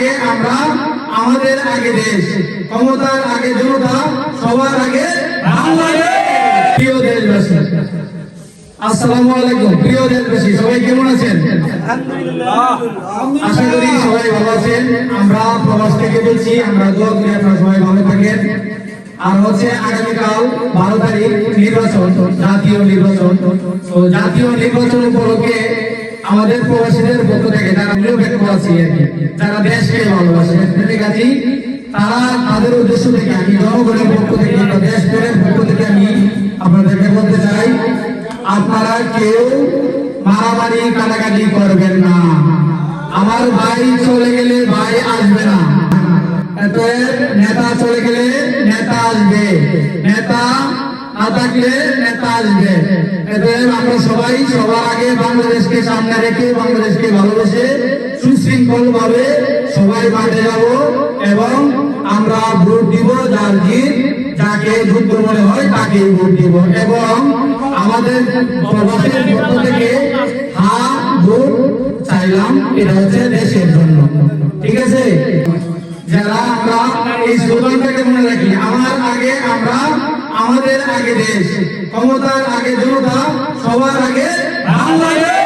আগে আমরা, আমাদের আগে দেশ, ক্ষমতার আগে জনতা, সবার আগে বাংলাদেশ। প্রিয় দেশবাসী, আসসালামু আলাইকুম। প্রিয় দেশবাসী, সবাই কেমন আছেন? আশা করি সবাই ভালো আছেন। আমরা প্রবাস থেকে বলছি, আমরা দোয়া করি আপনারা সবাই ভালো থাকেন। আর হচ্ছে আগামীকাল 12 তারিখ নির্বাচন, জাতীয় নির্বাচন। তো জাতীয় নির্বাচন উপলক্ষে আমাদের প্রবাসীদের পক্ষ থেকে যারা নিরপেক্ষ আছে, যারা দেশকে ভালোবাসে, কাজী তারা তাদের উদ্দেশ্য থেকে আমি জনগণের পক্ষ থেকে, দেশ প্রেমের পক্ষ থেকে আমি আপনাদেরকে বলতে চাই, আপনারা কেউ মারামারি কাটাকাটি করবেন না। আমার ভাই চলে গেলে ভাই আসবে না, নেতা চলে গেলে নেতা আসবে, নেতা না থাকলে নেতা আসবে। আমরা সবাই সবার আগে বাংলাদেশকে সামনে রেখে, বাংলাদেশকে ভালোবেসে সুশৃঙ্খল ভাবে সবাই মাঠে যাব এবং আমরা ভোট দিব, যার জিত যাকে যোগ্য মনে হয় তাকে ভোট দিব। এবং আমাদের প্রবাসের পক্ষ থেকে ভোট চাইলাম, এটা হচ্ছে দেশের জন্য। ঠিক আছে? যারা আমরা এই স্লোগানটাকে মনে রাখি, আমার আগে আমরা, আমাদের আগে দেশ, ক্ষমতার আগে জনতা, সবার আগে বাংলাদেশ।